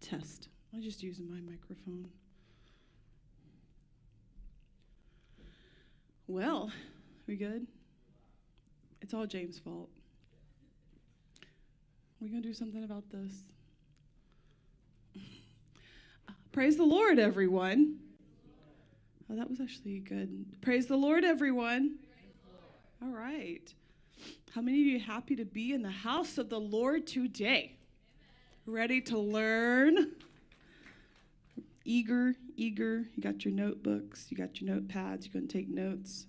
Test. I'm just using my microphone. Well, we good? It's all James' fault. We're going to do something about this. Praise the Lord, everyone. Oh, that was actually good. Praise the Lord, everyone. All right. How many of you are happy to be in the house of the Lord today? Ready to learn? Eager. You got your notebooks, you got your notepads, you're going to take notes.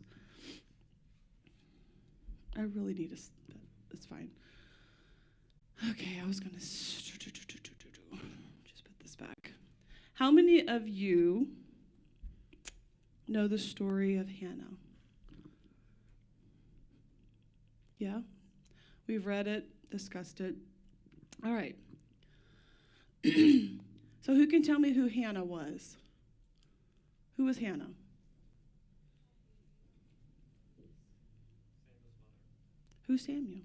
I really need it's fine. Okay, I was going to just put this back. How many of you know the story of Hannah? Yeah? We've read it, discussed it. All right. So who can tell me who Hannah was? Who was Hannah? Who's Samuel?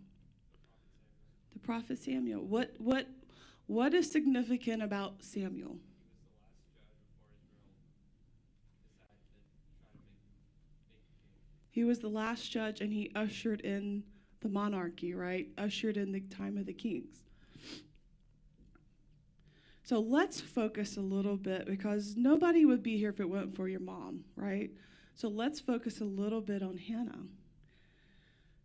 The prophet Samuel. What is significant about Samuel? He was the last judge, and he ushered in the monarchy, right? Ushered in the time of the kings. So let's focus a little bit, because nobody would be here if it weren't for your mom, right? So let's focus a little bit on Hannah.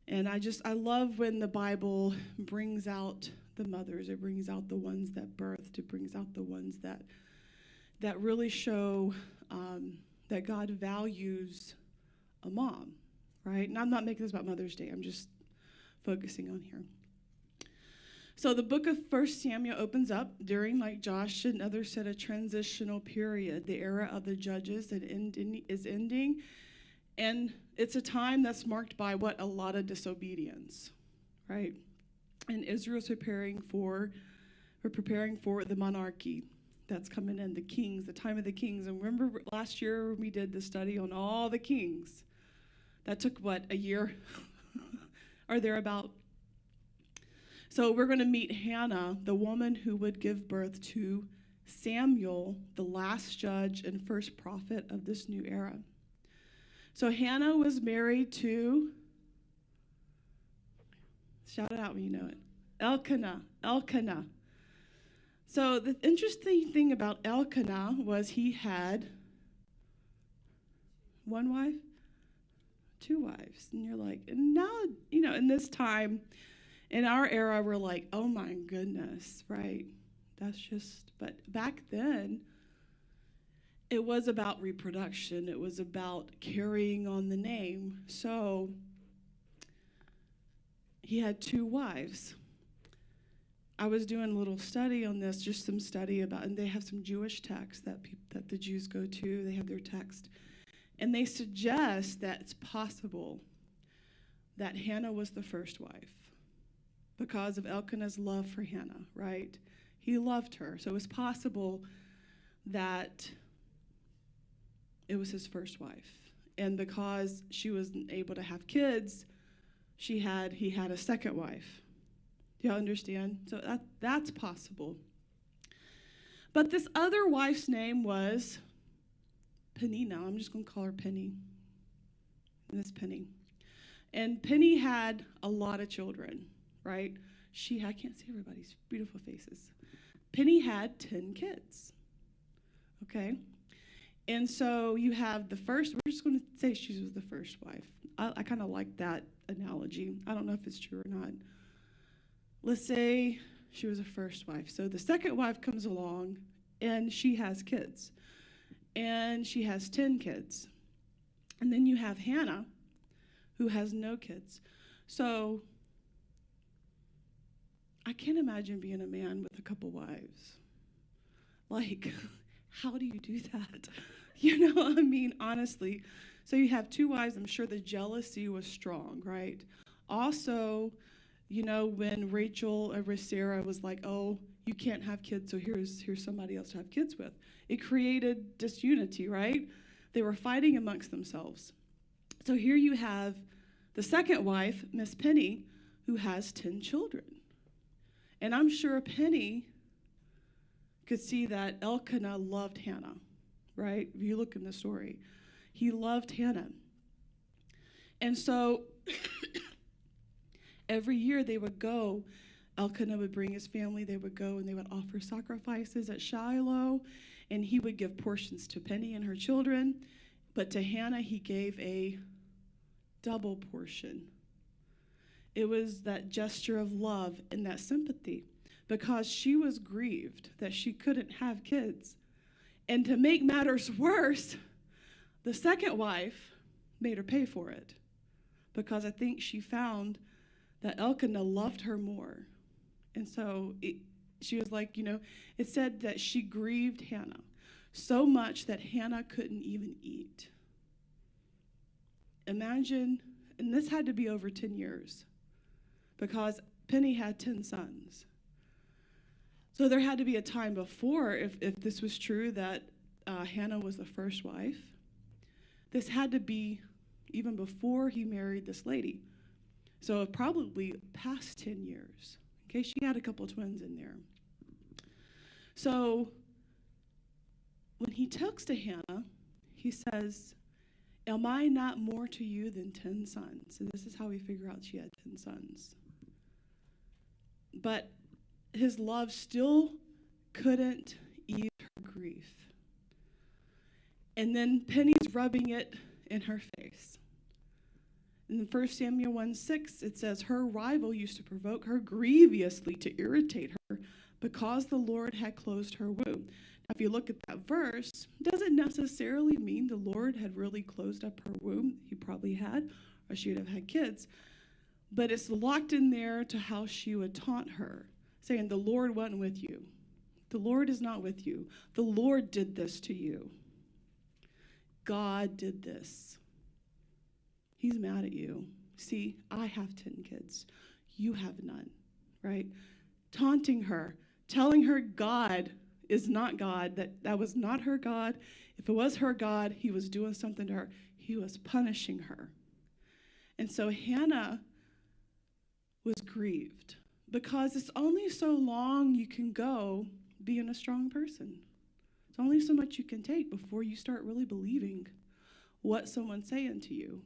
And I love when the Bible brings out the mothers. It brings out the ones that birthed. It brings out the ones that really show that God values a mom, right? And I'm not making this about Mother's Day. I'm just focusing on here. So the book of 1 Samuel opens up during, like Josh and others said, a transitional period. The era of the judges is ending. And it's a time that's marked by a lot of disobedience, right? And Israel's preparing for the monarchy that's coming in, the kings, the time of the kings. And remember last year we did the study on all the kings. That took, a year or thereabout. So we're going to meet Hannah, the woman who would give birth to Samuel, the last judge and first prophet of this new era. So Hannah was married to, shout it out when you know it, Elkanah. So the interesting thing about Elkanah was he had one wife, two wives. And you're like, and now, in this time, in our era, we're like, oh my goodness, right? But back then, it was about reproduction. It was about carrying on the name. So he had two wives. I was doing a little study on this, just some study about, and they have some Jewish texts that the Jews go to. They have their text. And they suggest that it's possible that Hannah was the first wife because of Elkanah's love for Hannah, right? He loved her. So it was possible that it was his first wife. And because she wasn't able to have kids, he had a second wife. Do y'all understand? So that's possible. But this other wife's name was Penny. Now I'm just going to call her Penny. Miss Penny. And Penny had a lot of children, right? I can't see everybody's beautiful faces. Penny had 10 kids, okay? And so you have the first, we're just going to say she was the first wife. I kind of like that analogy. I don't know if it's true or not. Let's say she was a first wife. So the second wife comes along, and she has kids. And she has 10 kids. And then you have Hannah, who has no kids. So I can't imagine being a man with a couple wives. Like, how do you do that? Honestly. So you have two wives. I'm sure the jealousy was strong, right? Also, when Rachel or Sarah was like, oh, you can't have kids, so here's somebody else to have kids with. It created disunity, right? They were fighting amongst themselves. So here you have the second wife, Miss Penny, who has 10 children. And I'm sure Penny could see that Elkanah loved Hannah, right? If you look in the story, he loved Hannah. And so every year they would go, Elkanah would bring his family, they would go and they would offer sacrifices at Shiloh, and he would give portions to Penny and her children, but to Hannah he gave a double portion. It was that gesture of love and that sympathy, because she was grieved that she couldn't have kids. And to make matters worse, the second wife made her pay for it, because I think she found that Elkanah loved her more. And so she was like, it said that she grieved Hannah so much that Hannah couldn't even eat. Imagine, and this had to be over 10 years, because Penny had 10 sons. So there had to be a time before, if this was true, that Hannah was the first wife. This had to be even before he married this lady. So probably past 10 years. Okay, she had a couple twins in there. So when he talks to Hannah, he says, "Am I not more to you than 10 sons?" And this is how we figure out she had 10 sons. But his love still couldn't ease her grief. And then Penny's rubbing it in her face. In 1 Samuel 1:6, it says, her rival used to provoke her grievously to irritate her because the Lord had closed her womb. Now, if you look at that verse, it doesn't necessarily mean the Lord had really closed up her womb. He probably had, or she would have had kids. But it's locked in there to how she would taunt her, saying, the Lord wasn't with you. The Lord is not with you. The Lord did this to you. God did this. He's mad at you. See, I have 10 kids. You have none, right? Taunting her, telling her God is not God, that was not her God. If it was her God, he was doing something to her. He was punishing her. And so Hannah was grieved, because it's only so long you can go being a strong person. It's only so much you can take before you start really believing what someone's saying to you.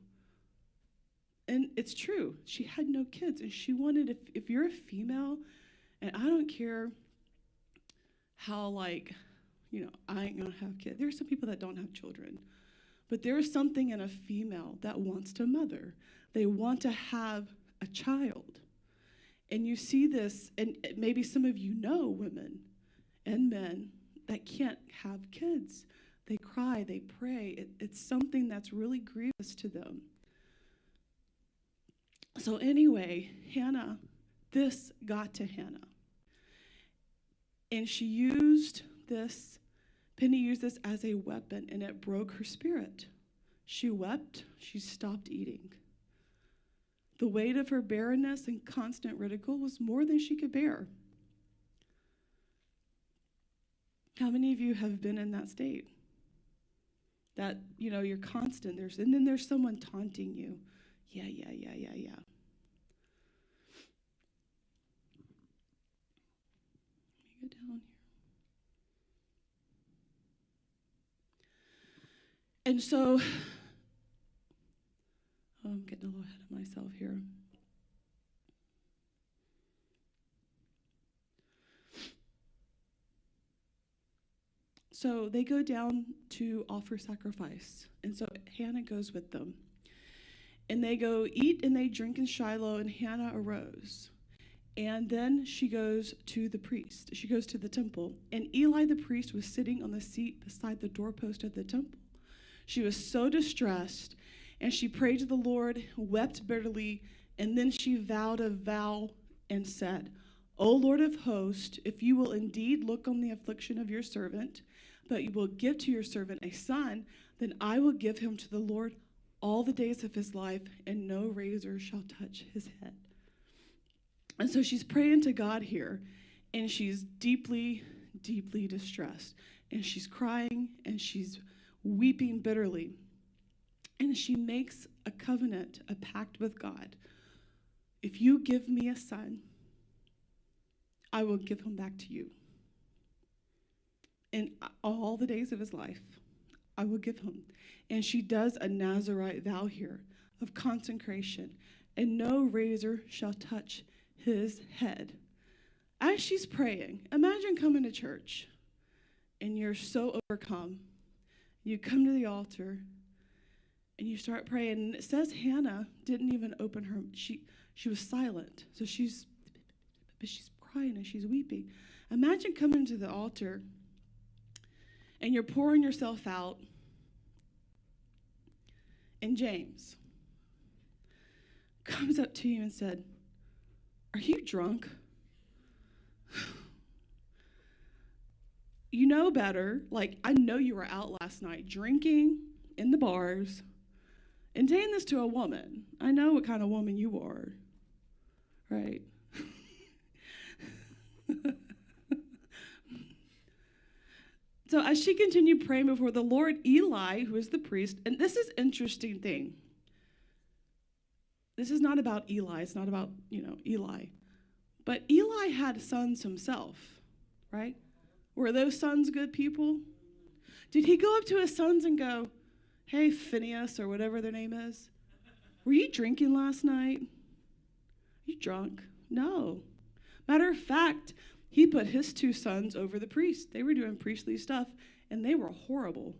And it's true. She had no kids, and she wanted, if you're a female, and I don't care how, I ain't gonna have kids. There's some people that don't have children, but there's something in a female that wants to mother. They want to have a child. And you see this, and maybe some of you know women and men that can't have kids. They cry, they pray. It's something that's really grievous to them. So anyway, Hannah, this got to Hannah. And she used this, Penny used this as a weapon, and it broke her spirit. She wept, she stopped eating. The weight of her barrenness and constant ridicule was more than she could bear. How many of you have been in that state? That, you're constant, and then there's someone taunting you. Yeah. Let me go down here. And so, I'm getting a little ahead of myself here. So they go down to offer sacrifice. And so Hannah goes with them. And they go eat and they drink in Shiloh, and Hannah arose. And then she goes to the priest. She goes to the temple. And Eli the priest was sitting on the seat beside the doorpost of the temple. She was so distressed, and she prayed to the Lord, wept bitterly, and then she vowed a vow and said, O Lord of hosts, if you will indeed look on the affliction of your servant, but you will give to your servant a son, then I will give him to the Lord all the days of his life, and no razor shall touch his head. And so she's praying to God here, and she's deeply, deeply distressed. And she's crying, and she's weeping bitterly. And she makes a covenant, a pact with God. If you give me a son, I will give him back to you. in all the days of his life, I will give him. And she does a Nazirite vow here of consecration, and no razor shall touch his head. As she's praying, imagine coming to church and you're so overcome. You come to the altar and you start praying. And it says Hannah didn't even open her, she was silent. So she's crying and she's weeping. Imagine coming to the altar and you're pouring yourself out. And James comes up to you and said, "Are you drunk? You know better. Like, I know you were out last night drinking in the bars and saying this to a woman. I know what kind of woman you are, right?" So as she continued praying before the Lord, Eli, who is the priest, and this is an interesting thing. This is not about Eli. It's not about, Eli. But Eli had sons himself, right? Were those sons good people? Did he go up to his sons and go, "Hey, Phineas," or whatever their name is, "were you drinking last night? Are you drunk?" No. Matter of fact, he put his two sons over the priest. They were doing priestly stuff, and they were horrible.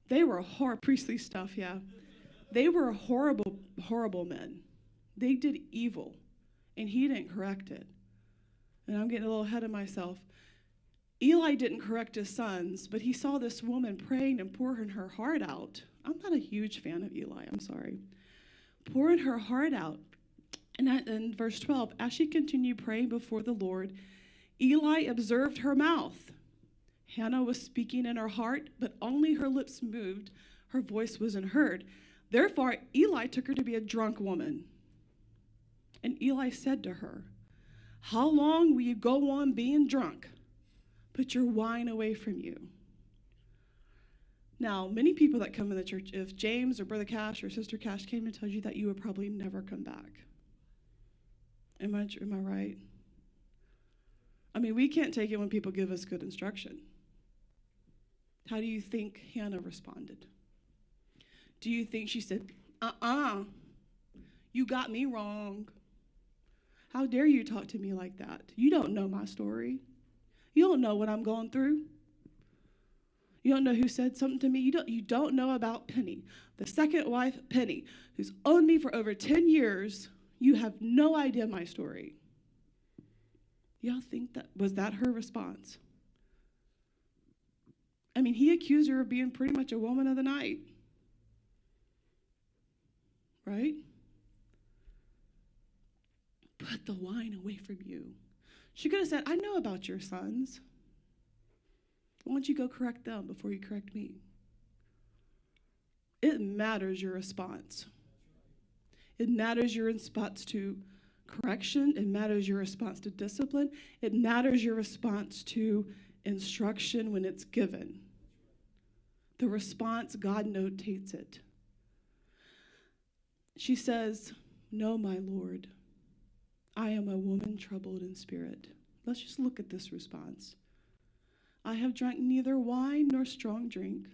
They were priestly stuff, yeah. They were horrible, horrible men. They did evil, and he didn't correct it. And I'm getting a little ahead of myself. Eli didn't correct his sons, but he saw this woman praying and pouring her heart out. I'm not a huge fan of Eli, I'm sorry. Pouring her heart out. And in verse 12, as she continued praying before the Lord, Eli observed her mouth. Hannah was speaking in her heart, but only her lips moved. Her voice wasn't heard. Therefore, Eli took her to be a drunk woman. And Eli said to her, "How long will you go on being drunk? Put your wine away from you." Now, many people that come in the church, if James or Brother Cash or Sister Cash came and told you that, you would probably never come back. Am I right? I mean, we can't take it when people give us good instruction. How do you think Hannah responded? Do you think she said, "You got me wrong. How dare you talk to me like that? You don't know my story. You don't know what I'm going through. You don't know who said something to me. You don't know about Penny, the second wife, Penny, who's owned me for over 10 years. You have no idea my story." Y'all think was that her response? I mean, he accused her of being pretty much a woman of the night. Right? "Put the wine away from you." She could have said, "I know about your sons. Why don't you go correct them before you correct me?" It matters your response. It matters your response to correction. It matters your response to discipline. It matters your response to instruction when it's given. The response, God notates it. She says, "No, my Lord, I am a woman troubled in spirit." Let's just look at this response. "I have drunk neither wine nor strong drink,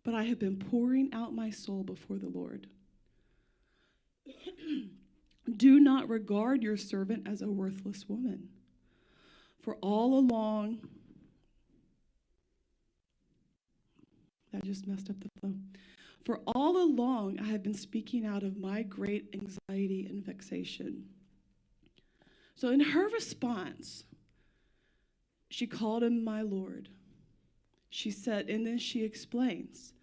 but I have been pouring out my soul before the Lord. Do not regard your servant as a worthless woman. For all along," that just messed up the flow. "For all along I have been speaking out of my great anxiety and vexation." So in her response, she called him my Lord. She said, and then she explains,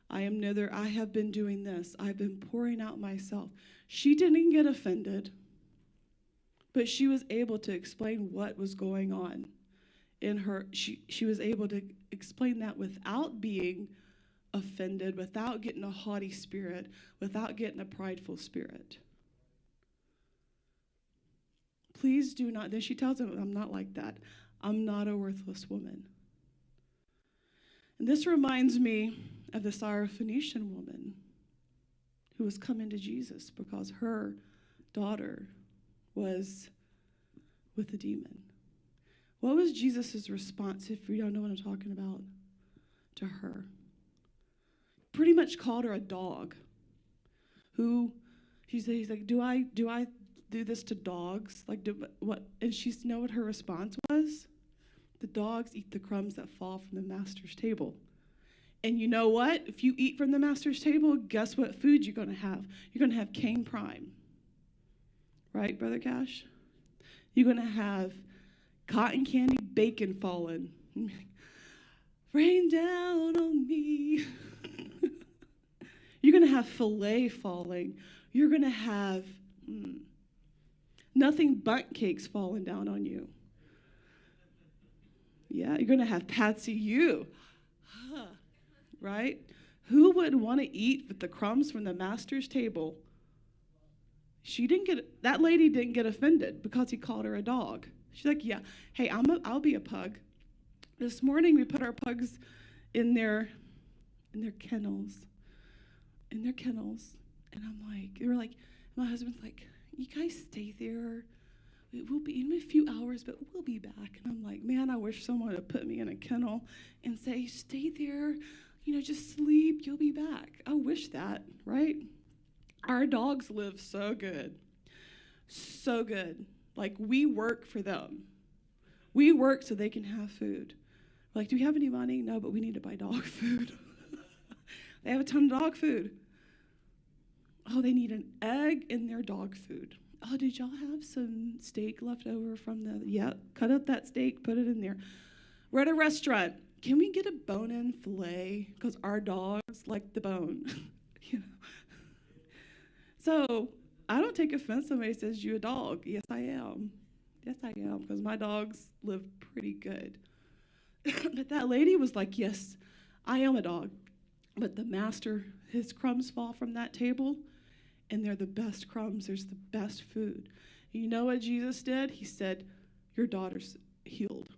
I have been doing this. I've been pouring out myself. She didn't get offended, but she was able to explain what was going on in her. She was able to explain that without being offended, without getting a haughty spirit, without getting a prideful spirit. Please do not. Then she tells him, "I'm not like that. I'm not a worthless woman." And this reminds me of the Syrophoenician woman who was coming to Jesus because her daughter was with a demon. What was Jesus' response, if you don't know what I'm talking about, to her? Pretty much called her a dog. He's like, do I do this to dogs? Like, what? And you know what her response was? The dogs eat the crumbs that fall from the master's table. And you know what? If you eat from the master's table, guess what food you're going to have? You're going to have cane prime. Right, Brother Cash? You're going to have cotton candy bacon falling. Rain down on me. You're going to have filet falling. You're going to have nothing but cakes falling down on you. Yeah, you're going to have Patsy you. Right? Who would want to eat with the crumbs from the master's table? That lady didn't get offended because he called her a dog. She's like, yeah, hey, I'll be a pug. This morning we put our pugs in their kennels. And my husband's like, you guys stay there. We'll be in a few hours, but we'll be back. And I'm like, man, I wish someone would put me in a kennel and say, stay there, just sleep, you'll be back. I wish that, right? Our dogs live so good. So good. Like, we work for them. We work so they can have food. Like, do we have any money? No, but we need to buy dog food. They have a ton of dog food. Oh, they need an egg in their dog food. Oh, did y'all have some steak left over from cut up that steak, put it in there. We're at a restaurant. Can we get a bone-in filet? Because our dogs like the bone. So I don't take offense when somebody says you a dog. Yes, I am. Yes, I am, because my dogs live pretty good. But that lady was like, yes, I am a dog. But the master, his crumbs fall from that table, and they're the best crumbs. There's the best food. And you know what Jesus did? He said, your daughter's healed.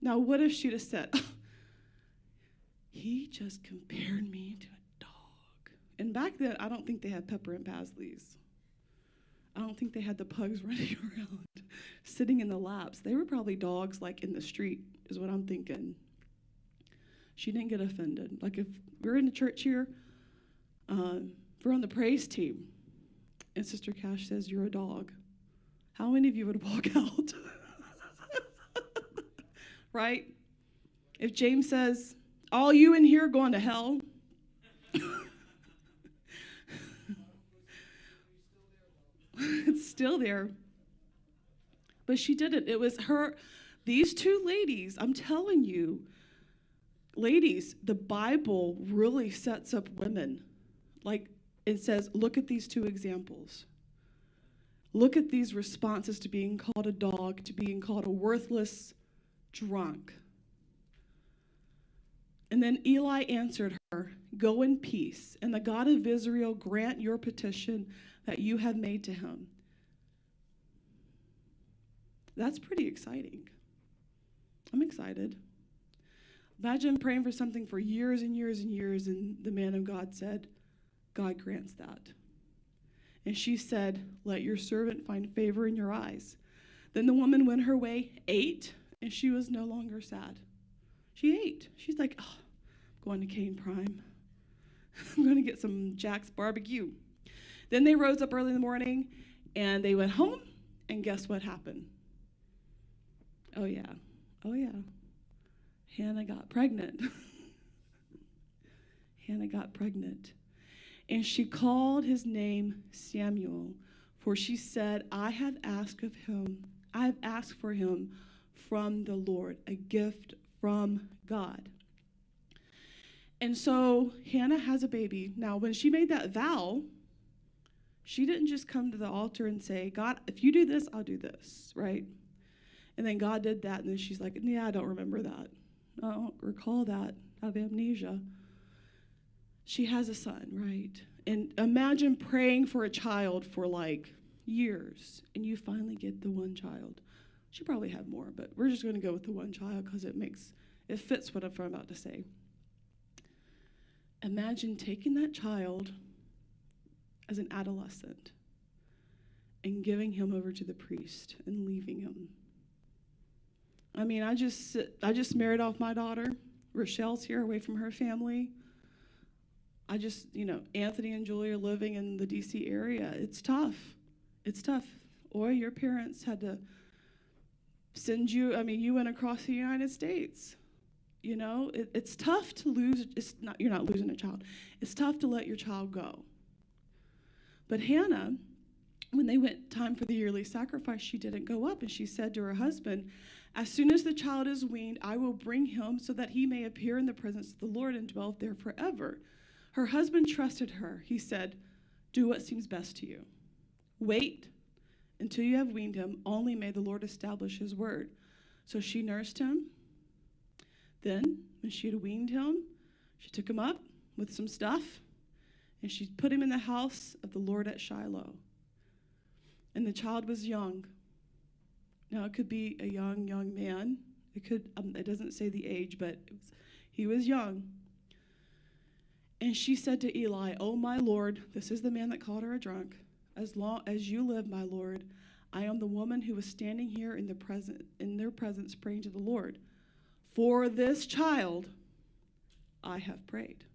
Now, what if she'd have said, he just compared me to a dog? And back then, I don't think they had Pepper and Pasley's. I don't think they had the pugs running around, sitting in the laps. They were probably dogs, like, in the street, is what I'm thinking. She didn't get offended. Like, if we're in the church here, we're on the praise team, and Sister Cash says, you're a dog. How many of you would walk out? Right? If James says, all you in here going to hell. It's still there. But she didn't. It was these two ladies, I'm telling you, ladies, the Bible really sets up women. Like, it says, look at these two examples. Look at these responses to being called a dog, to being called a worthless drunk. And then Eli answered her, go in peace, and the God of Israel grant your petition that you have made to him. That's pretty exciting. I'm excited. Imagine praying for something for years and years and years, and the man of God said, God grants that. And she said, let your servant find favor in your eyes. Then the woman went her way, ate, and she was no longer sad. She ate. She's like, oh, I'm going to Cane Prime. I'm going to get some Jack's barbecue. Then they rose up early in the morning, and they went home, and guess what happened? Oh, yeah. Hannah got pregnant. Hannah got pregnant. And she called his name Samuel, for she said, I have asked for him from the Lord, a gift from God. And so Hannah has a baby. Now, when she made that vow, she didn't just come to the altar and say, God, if you do this, I'll do this, right? And then God did that, and then she's like, yeah, I don't remember that. I don't recall that. I have amnesia. She has a son, right? And imagine praying for a child for like years, and you finally get the one child. She probably had more, but we're just going to go with the one child because it fits what I'm about to say. Imagine taking that child as an adolescent and giving him over to the priest and leaving him. I mean, I just married off my daughter. Rochelle's here away from her family. Anthony and Julie are living in the D.C. area. It's tough. It's tough. Or your parents had to send you, you went across the United States. It's tough to lose, you're not losing a child. It's tough to let your child go. But Hannah, when they went time for the yearly sacrifice, she didn't go up. And she said to her husband, as soon as the child is weaned, I will bring him so that he may appear in the presence of the Lord and dwell there forever. Her husband trusted her. He said, do what seems best to you. Wait until you have weaned him. Only may the Lord establish his word. So she nursed him. Then, when she had weaned him, she took him up with some stuff, and she put him in the house of the Lord at Shiloh. And the child was young. Now, it could be a young man. It doesn't say the age, but he was young. And she said to Eli, oh, my Lord, this is the man that called her a drunk. As long as you live, my Lord, I am the woman who was standing here in their presence praying to the Lord. For this child I have prayed.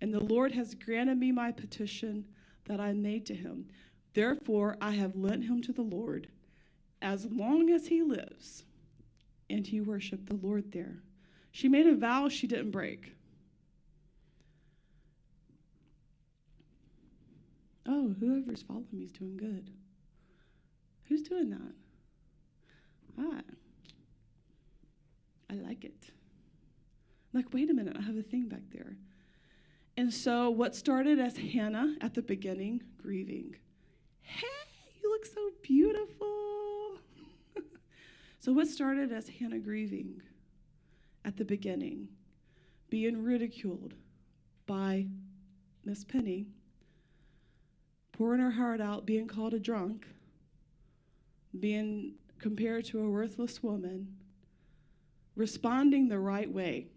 And the Lord has granted me my petition that I made to him. Therefore, I have lent him to the Lord as long as he lives. And he worshiped the Lord there. She made a vow she didn't break. Oh, whoever's following me is doing good. Who's doing that? I like it. Like, wait a minute, I have a thing back there. And so what started as Hannah at the beginning, grieving. Hey, you look so beautiful. So what started as Hannah grieving at the beginning, being ridiculed by Miss Penny, pouring her heart out, being called a drunk, being compared to a worthless woman, responding the right way.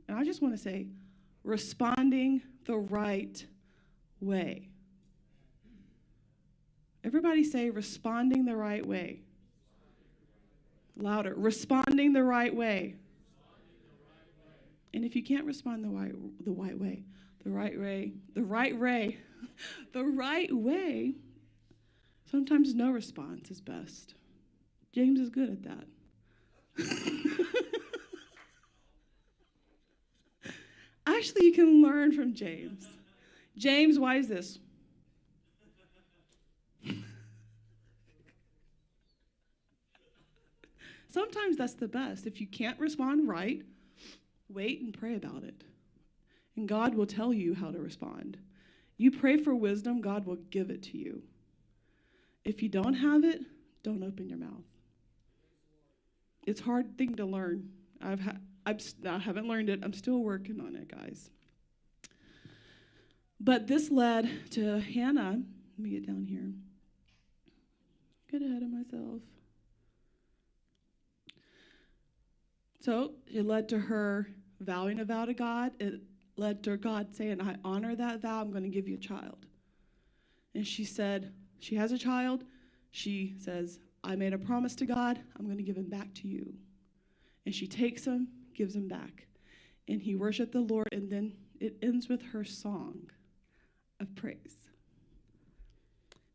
And I just want to say, responding the right way. Everybody say, responding the right way. Louder. Responding the right way. And if you can't respond the right way, sometimes no response is best. James is good at that. Actually, you can learn from James. James, why is this? Sometimes that's the best. If you can't respond right, wait and pray about it. And God will tell you how to respond. You pray for wisdom, God will give it to you. If you don't have it, don't open your mouth. It's a hard thing to learn. I haven't learned it. I'm still working on it, guys. But this led to Hannah. Let me get down here. Get ahead of myself. So it led to her vowing a vow to God. It led to God saying, I honor that vow. I'm going to give you a child. And she said, she has a child. She says, I made a promise to God. I'm going to give him back to you. And she takes him, gives him back. And he worshiped the Lord. And then it ends with her song of praise.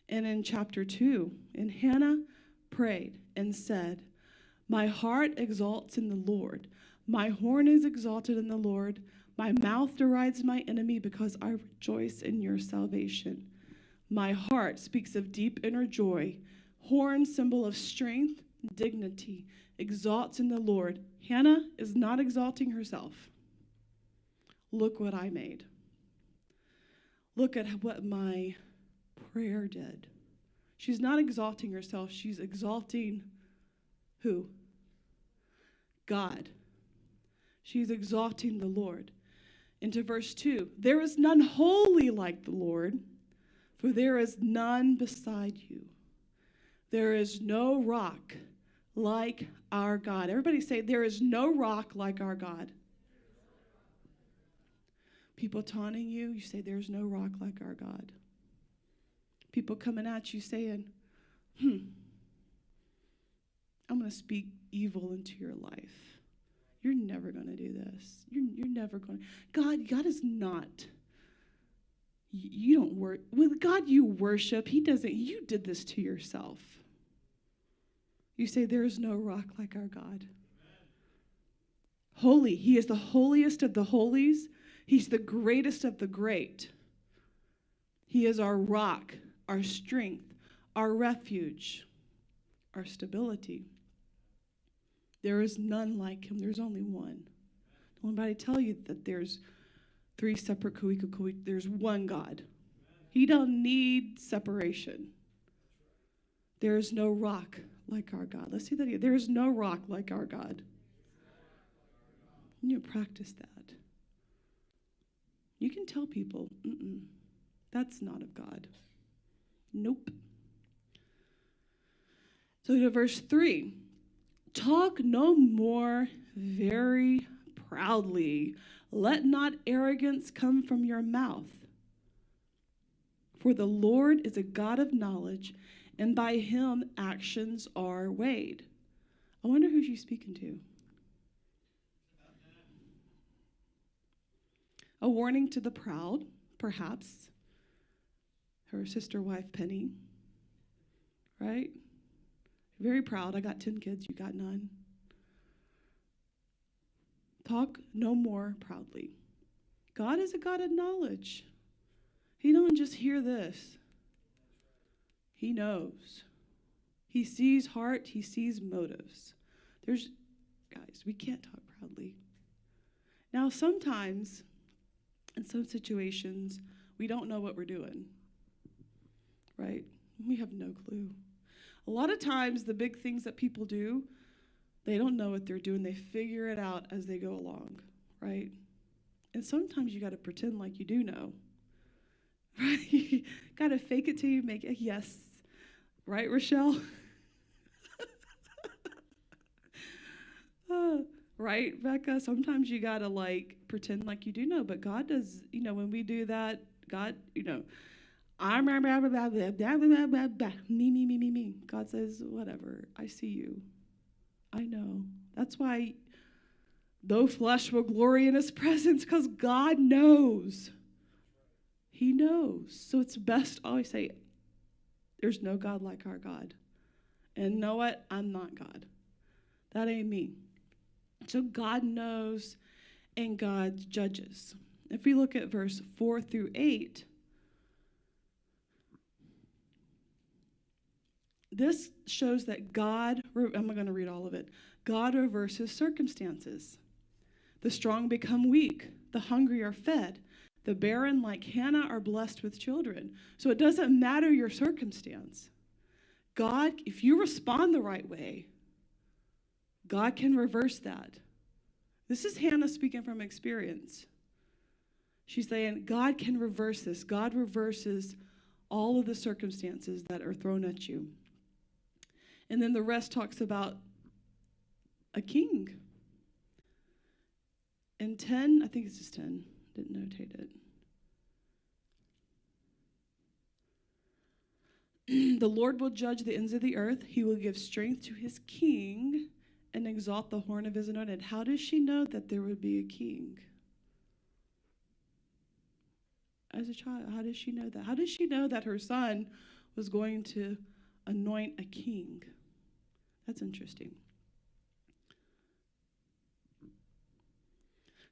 And in chapter 2, and Hannah prayed and said, my heart exalts in the Lord. My horn is exalted in the Lord. My mouth derides my enemy because I rejoice in your salvation. My heart speaks of deep inner joy. Horn, symbol of strength, dignity, exalts in the Lord. Hannah is not exalting herself. Look what I made. Look at what my prayer did. She's not exalting herself. She's exalting who? God. She's exalting the Lord. Into verse 2, there is none holy like the Lord, for there is none beside you. There is no rock like our God. Everybody say, there is no rock like our God. People taunting you, you say, there's no rock like our God. People coming at you saying, I'm going to speak evil into your life. You're never going to do this. You're never going to. God is not. You don't work. With God you worship. He doesn't. You did this to yourself. You say there is no rock like our God. Holy. He is the holiest of the holies. He's the greatest of the great. He is our rock, our strength, our refuge, our stability. There is none like him. There's only one. Don't anybody tell you that there's three separate Kawika. There's one God. He don't need separation. There is no rock like our God. Let's see that again. There is no rock like our God. You practice that. You can tell people, that's not of God. Nope. So to verse 3. Talk no more very proudly. Let not arrogance come from your mouth. For the Lord is a God of knowledge, and by him actions are weighed. I wonder who she's speaking to. A warning to the proud, perhaps. Her sister wife, Penny. Right? Very proud. I got 10 kids. You got none. Talk no more proudly. God is a God of knowledge. He don't just hear this. He knows. He sees heart. He sees motives. Guys, we can't talk proudly. Now, sometimes, in some situations, we don't know what we're doing. Right? We have no clue. A lot of times, the big things that people do, they don't know what they're doing. They figure it out as they go along, right? And sometimes you got to pretend like you do know, right? You got to fake it till you make it. Yes. Right, Rochelle? Right, Becca? Sometimes you got to, pretend like you do know. But God does, when we do that, God, I'm me. God says, whatever. I see you. I know. That's why though flesh will glory in his presence, because God knows. He knows. So it's best to always say, there's no God like our God. And you know what? I'm not God. That ain't me. So God knows and God judges. If we look at verse 4 through 8, this shows that God, I'm going to read all of it. God reverses circumstances. The strong become weak. The hungry are fed. The barren, like Hannah, are blessed with children. So it doesn't matter your circumstance. God, if you respond the right way, God can reverse that. This is Hannah speaking from experience. She's saying, God can reverse this. God reverses all of the circumstances that are thrown at you. And then the rest talks about a king. In 10, I think it's just 10. Didn't notate it. The Lord will judge the ends of the earth. He will give strength to his king and exalt the horn of his anointed. How does she know that there would be a king? As a child, how does she know that? How does she know that her son was going to anoint a king? That's interesting.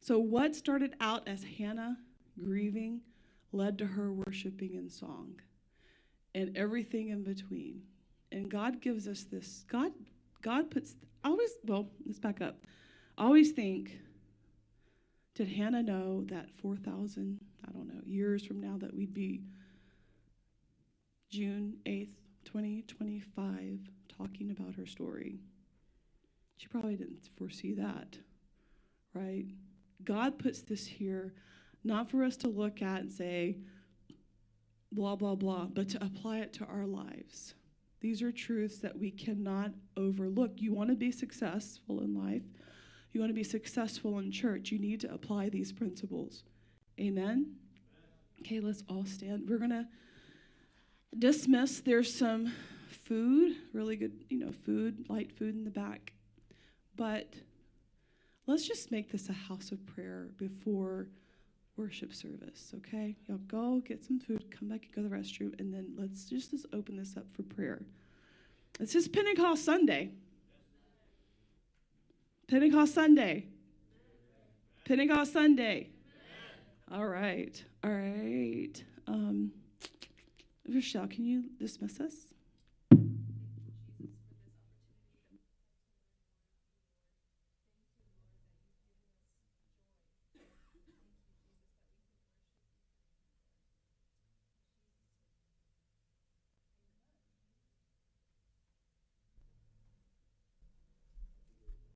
So what started out as Hannah grieving led to her worshiping in song and everything in between. And God gives us this. God puts, let's back up. I always think, did Hannah know that 4,000, years from now that we'd be June 8th, 2025, talking about her story? She probably didn't foresee that, right? God puts this here not for us to look at and say, blah, blah, blah, but to apply it to our lives. These are truths that we cannot overlook. You want to be successful in life. You want to be successful in church. You need to apply these principles. Amen? Okay, let's all stand. We're going to dismiss. There's some food, really good, food, light food in the back. But let's just make this a house of prayer before worship service, okay? Y'all go get some food, come back and go to the restroom, and then let's open this up for prayer. It's just Pentecost Sunday. Pentecost Sunday. Pentecost Sunday. All right. Rochelle, can you dismiss us?